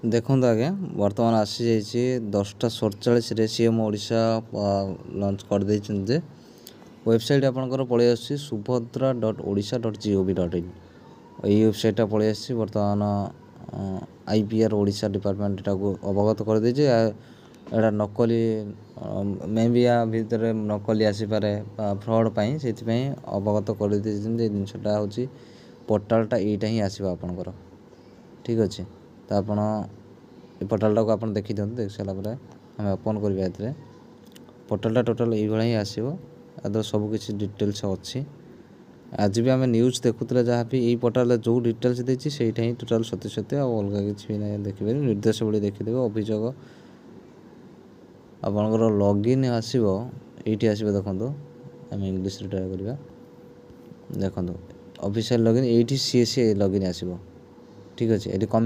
देखो आज्ञा बर्तमान आसी जाइए 10:47 सीएम ओडिशा लंच कर जे वेबसाइट आपंकर पलि आसी subhadra.odisha.gov.in यही वेबसाइटा पलि आसी बर्तमान आईपीआर ओडिशा डिपार्टमेंट को अवगत कर देजे एटा नकली मे भी या भितर नकली आसीपारे फ्रड से अवगत कर जिनसा हूँ पोर्टालटा यहीटा ही आसो आपणकर ठीक अच्छे तो आपण पोर्टालटा को आप देखी दिखाते देख सारापर आम ओपन करवा पोर्टालटा टोटाल ये ही आसो आदर सबकि डिटेल्स अच्छी आज भी आम न्यूज़ देखुले जहाँ भी यही पोर्टाल जो डिटेल्स देती से ही टोटाल सत्य सत्य अलग किसी भी ना देखिए निर्देशावली देखीदेवे अभियोग आपणकर लॉगिन आसो ये आसो देखो आम इंग्लीश ट्राए करवा देखो ऑफिशियल लॉगिन ये सीएससी लॉगिन आसो ठीक अच्छे ये